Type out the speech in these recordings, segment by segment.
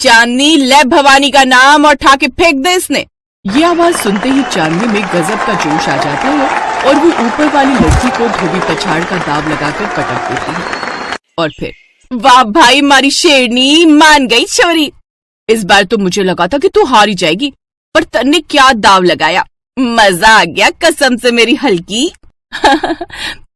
चांदनी, ले भवानी का नाम और उठा के फेंक दे इसने। ये आवाज सुनते ही चांदनी में गजब का जोश आ जाता है और वो ऊपर वाली लड़की को धोबी पछाड़ का दाव लगाकर पटक देती है। और फिर वाह भाई मारी शेरनी, मान गई छोरी। इस बार तो मुझे लगा था कि तू हार ही जाएगी, पर तन्ने क्या दाव लगाया, मजा आ गया कसम से मेरी हल्की।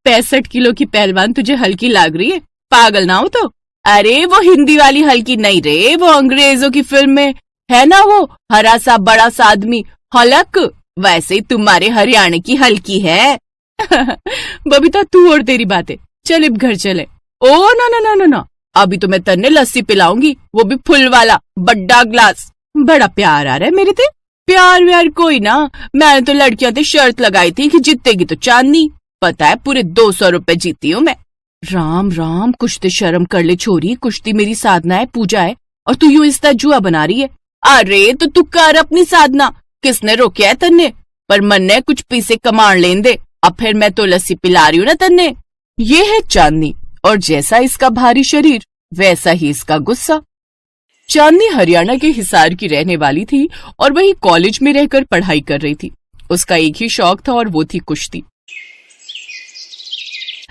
65 किलो की पहलवान तुझे हल्की लाग रही है, पागल ना हो तो। अरे वो हिंदी वाली हल्की नहीं रे, वो अंग्रेजों की फिल्म में है ना, वो हरा सा बड़ा सा आदमी हलक, वैसे तुम्हारे हरियाणा की हल्की है। बबीता तू और तेरी बातें, चल अब घर चले। ओ ना ना ना ना ना, अभी तो मैं तन्ने लस्सी पिलाऊंगी, वो भी फुल वाला बड़ा ग्लास। बड़ा प्यार आ रहा है मेरे ते। प्यार व्यार कोई ना, मैंने तो लड़कियां ते शर्त लगाई थी कि जीतेगी तो चांदनी, पता है पूरे 200 रुपए जीती हूँ मैं। राम राम, कुछ तो शर्म कर ले छोरी, कुश्ती मेरी साधना है, पूजा है, और तू यूं इसका जुआ बना रही है। अरे तो तू कर अपनी साधना, किसने रोका है तन्ने, पर मन ने कुछ पीसे कमाण लेन दे, अब फिर मैं तो लस्सी पिला रही हूँ ना तन्ने। ये है चांदनी, और जैसा इसका भारी शरीर वैसा ही इसका गुस्सा। चांदनी हरियाणा के हिसार की रहने वाली थी और वही कॉलेज में रहकर पढ़ाई कर रही थी। उसका एक ही शौक था और वो थी कुश्ती।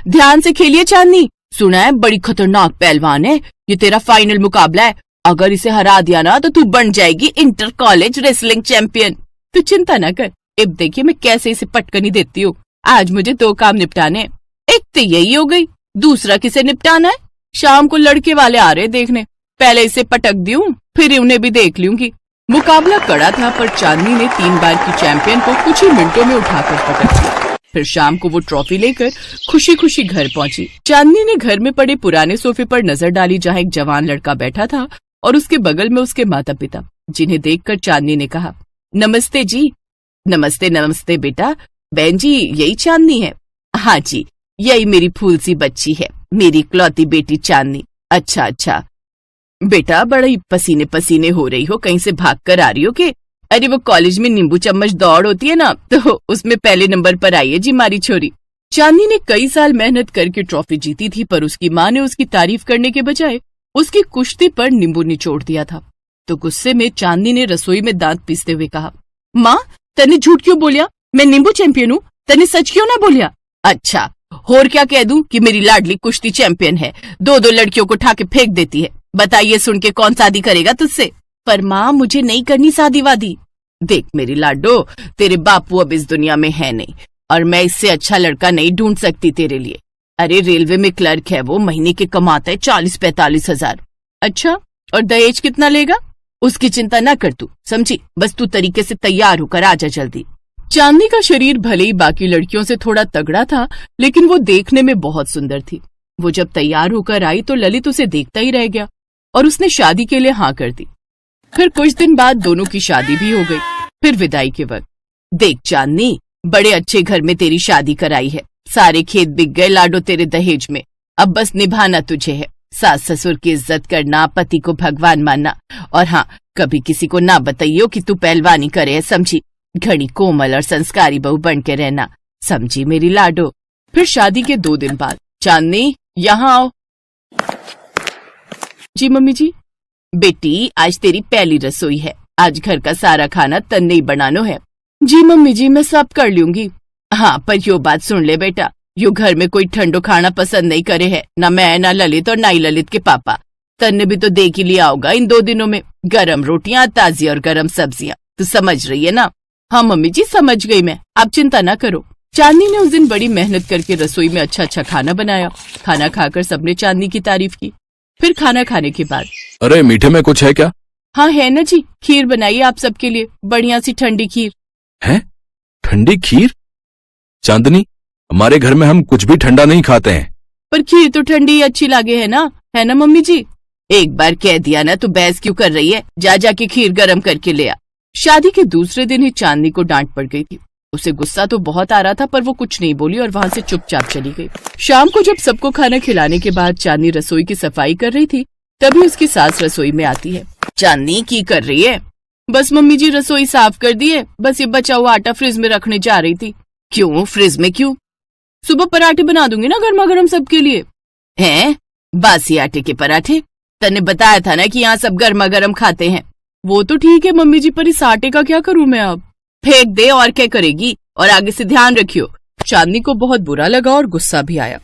ध्यान से खेलिए चांदनी, सुना है बड़ी खतरनाक पहलवान है, ये तेरा फाइनल मुकाबला है, अगर इसे हरा दिया ना तो तू बन जाएगी इंटर कॉलेज रेसलिंग चैंपियन। तू चिंता ना कर, अब देखिए मैं कैसे इसे पटकनी देती हूँ। आज मुझे 2 काम निपटाने, एक तो यही हो गई, दूसरा किसे निपटाना है, शाम को लड़के वाले आ रहे देखने, पहले इसे पटक दूं, फिर उन्हें भी देख लूंगी। मुकाबला कड़ा था, पर चांदनी ने 3 बार की चैंपियन को कुछ ही मिनटों में उठाकर पटक दिया। फिर शाम को वो ट्रॉफी लेकर खुशी खुशी घर पहुंची। चांदनी ने घर में पड़े पुराने सोफे पर नजर डाली, जहाँ एक जवान लड़का बैठा था और उसके बगल में उसके माता पिता, जिन्हें देखकर चांदनी ने कहा, नमस्ते जी। नमस्ते नमस्ते बेटा, बहन जी यही चांदनी है? हाँ जी, यही मेरी फूल सी बच्ची है, मेरी इकलौती बेटी चांदनी। अच्छा अच्छा बेटा, बड़ा ही पसीने पसीने हो रही हो, कहीं से भाग कर आ रही हो के? अरे वो कॉलेज में नींबू चम्मच दौड़ होती है ना, तो उसमें पहले नंबर पर आई है जी हमारी छोरी। चांदनी ने कई साल मेहनत करके ट्रॉफी जीती थी, पर उसकी माँ ने उसकी तारीफ करने के बजाय उसकी कुश्ती पर नींबू निचोड़ दिया था। तो गुस्से में चांदनी ने रसोई में दांत पीसते हुए कहा, माँ तने झूठ क्यों बोलिया, मैं नींबू चैंपियन हूँ, तने सच क्यों ना बोलिया? अच्छा और क्या कह दूं कि मेरी लाडली कुश्ती चैंपियन है, 2 लड़कियों को उठा के फेंक देती है, बताइए सुन के कौन शादी करेगा तुझसे? पर माँ मुझे नहीं करनी शादी वादी। देख मेरी लाडो, तेरे बापू अब इस दुनिया में है नहीं, और मैं इससे अच्छा लड़का नहीं ढूंढ सकती तेरे लिए। अरे रेलवे में क्लर्क है वो, महीने के कमाता है 40-45 हजार। अच्छा, और दहेज कितना लेगा? उसकी चिंता न कर तू, समझी, बस तू तरीके से तैयार होकर आजा जल्दी। चांदनी का शरीर भले ही बाकी लड़कियों से थोड़ा तगड़ा था, लेकिन वो देखने में बहुत सुंदर थी। वो जब तैयार होकर आई तो ललित उसे देखता ही रह गया और उसने शादी के लिए हाँ कर दी। फिर कुछ दिन बाद दोनों की शादी भी हो गई। फिर विदाई के वक्त, देख चांदनी, बड़े अच्छे घर में तेरी शादी कराई है, सारे खेत बिक गए लाडो तेरे दहेज में, अब बस निभाना तुझे है, सास ससुर की इज्जत करना, पति को भगवान मानना, और हाँ कभी किसी को ना बताइयो कि तू पहलवानी करे है, समझी, घड़ी कोमल और संस्कारी बहू बन के रहना, समझी मेरी लाडो। फिर शादी के 2 दिन बाद, चांदनी यहाँ आओ। जी मम्मी जी। बेटी आज तेरी पहली रसोई है, आज घर का सारा खाना तन्ने ही बनानो है। जी मम्मी जी, मैं सब कर लूंगी। हाँ पर यो बात सुन ले बेटा, यो घर में कोई ठंडो खाना पसंद नहीं करे है, ना मैं ना ललित और ना ही ललित के पापा। तन्ने भी तो देख ही लिया होगा इन 2 दिनों में, गरम रोटियां ताजी और गरम सब्जियां, तू समझ रही है ना? हाँ मम्मी जी समझ गई मैं, आप चिंता ना करो। चांदनी ने उस दिन बड़ी मेहनत करके रसोई में अच्छा अच्छा खाना बनाया। खाना खाकर सबने चांदनी की तारीफ की। फिर खाना खाने के बाद, अरे मीठे में कुछ है क्या? हाँ है ना जी, खीर बनाइए आप सबके लिए, बढ़िया सी ठंडी खीर। है? ठंडी खीर? चांदनी, हमारे घर में हम कुछ भी ठंडा नहीं खाते हैं। पर खीर तो ठंडी ही अच्छी लागे है ना मम्मी जी? एक बार कह दिया ना तो बहस क्यों कर रही है, जा जाके खीर गरम करके ले आ। शादी के दूसरे दिन ही चांदनी को डांट पड़ गई थी। उसे गुस्सा तो बहुत आ रहा था, पर वो कुछ नहीं बोली और वहाँ से चुपचाप चली गई। शाम को जब सबको खाना खिलाने के बाद चांदनी रसोई की सफाई कर रही थी, तभी उसकी सास रसोई में आती है। चांदनी की कर रही है? बस मम्मी जी रसोई साफ कर दी है, बस ये बचा हुआ आटा फ्रिज में रखने जा रही थी। क्यों फ्रिज में क्यों? सुबह पराठे बना दूंगी ना गर्मा गर्म सबके लिए। हैं? बासी आटे के पराठे? तने बताया था ना कि यहाँ सब गर्मा गर्म खाते हैं। वो तो ठीक है मम्मी जी, पर इस आटे का क्या करूँ मैं अब? फेंक दे, और क्या करेगी, और आगे से ध्यान रखियो। चांदनी को बहुत बुरा लगा और गुस्सा भी आया,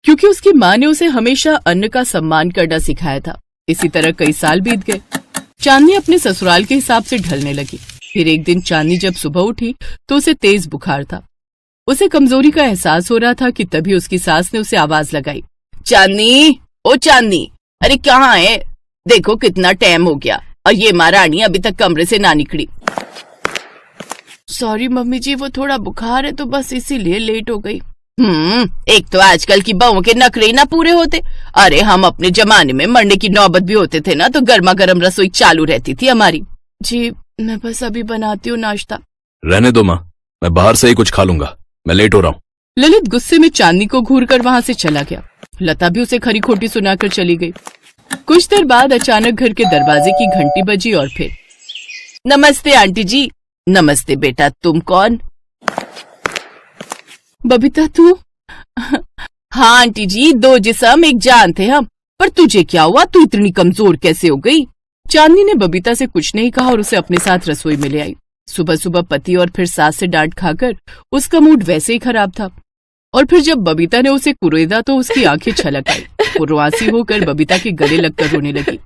क्योंकि उसकी माँ ने उसे हमेशा अन्न का सम्मान करना सिखाया था। इसी तरह कई साल बीत गए। चांदनी अपने ससुराल के हिसाब से ढलने लगी। फिर एक दिन चांदनी जब सुबह उठी तो उसे तेज बुखार था। उसे कमजोरी का एहसास हो रहा था कि तभी उसकी सास ने उसे आवाज लगाई, चांदनी, ओ चांदनी, अरे कहाँ है? देखो कितना टाइम हो गया और ये महारानी अभी तक कमरे से ना निकली। सॉरी मम्मी जी, वो थोड़ा बुखार है तो बस इसीलिए लेट हो गई। एक तो आजकल की बहुओं के नखरे ना पूरे होते। अरे हम अपने जमाने में मरने की नौबत भी होते थे ना तो गर्मा गर्म रसोई चालू रहती थी हमारी। जी मैं बस अभी बनाती हूँ नाश्ता। रहने दो माँ, मैं बाहर से ही कुछ खा लूंगा, मैं लेट हो रहा हूँ। ललित गुस्से में चांदनी को घूर कर वहां से चला गया। लता भी उसे खरी खोटी सुनाकर चली गई। कुछ देर बाद अचानक घर के दरवाजे की घंटी बजी और फिर, नमस्ते आंटी जी। नमस्ते बेटा, तुम कौन? बबीता तू? हाँ आंटी जी, दो जिस्म एक जान थे हम। पर तुझे क्या हुआ, तू इतनी कमजोर कैसे हो गई? चांदनी ने बबीता से कुछ नहीं कहा और उसे अपने साथ रसोई में ले आई। सुबह सुबह पति और फिर सास से डांट खाकर उसका मूड वैसे ही खराब था। और फिर जब बबीता ने उसे कुरेदा तो उसकी आंखें छलक आई। वो रुआसी होकर बबीता के गले लगकर रोने लगी।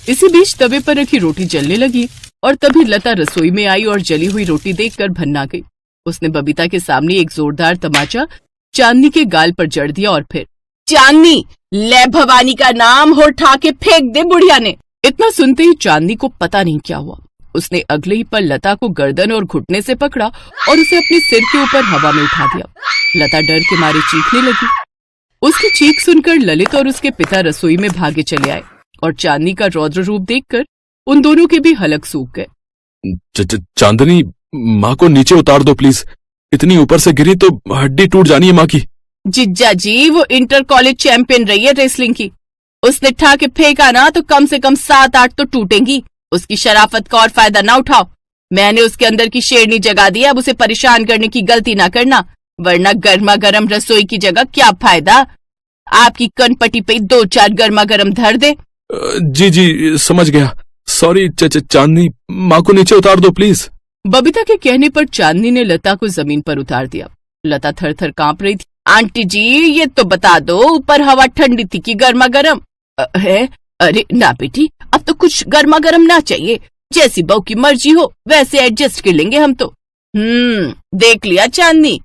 इसी बीच तवे पर रखी रोटी जलने लगी और तभी लता रसोई में आई और जली हुई रोटी देखकर भन्ना गई। उसने बबीता के सामने एक जोरदार तमाचा चांदनी के गाल पर जड़ दिया और फिर, चांदनी, ले भवानी का नाम हो, उठा के फेंक दे बुढ़िया ने। इतना सुनते ही चांदनी को पता नहीं क्या हुआ। उसने अगले ही पल लता को गर्दन और घुटने से पकड़ा और उसे अपने सिर के ऊपर हवा में उठा दिया। लता डर के मारे चीखने लगी। उसकी चीख सुनकर ललित और उसके पिता रसोई में भागे चले आए और चांदनी का रौद्र रूप देखकर उन दोनों के भी हलक सूख गए। चांदनी, माँ को नीचे उतार दो प्लीज, इतनी ऊपर से गिरी तो हड्डी टूट जानी है माँ की। जिज्जा जी, वो इंटर कॉलेज चैंपियन रही है रेसलिंग की। उसने ठा के फेंका ना तो कम से कम 7-8 तो टूटेंगी। उसकी शराफत का और फायदा ना उठाओ। मैंने उसके अंदर की शेरनी जगा दी, अब उसे परेशान करने की गलती ना करना, वरना गर्मा गर्म रसोई की जगह क्या फायदा। आपकी कनपटी पे 2-4 गर्मा गर्म धर दे। जी जी समझ गया, सॉरी चांदनी, माँ को नीचे उतार दो प्लीज। बबीता के कहने पर चांदनी ने लता को जमीन पर उतार दिया। लता थर थर कांप रही थी। आंटी जी ये तो बता दो, ऊपर हवा ठंडी थी कि गर्मा गर्म है? अरे ना बेटी, अब तो कुछ गर्मा गर्म ना चाहिए, जैसी बहू की मर्जी हो वैसे एडजस्ट कर लेंगे हम तो। देख लिया चांदनी,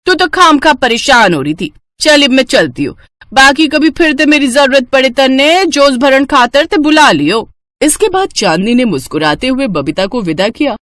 तू तो खामखा परेशान हो रही थी। चल अब मैं चलती हूँ, बाकी कभी फिर ते मेरी जरूरत पड़े तन्ने जोश भरण खातर ते बुला लियो। इसके बाद चांदनी ने मुस्कुराते हुए बबीता को विदा किया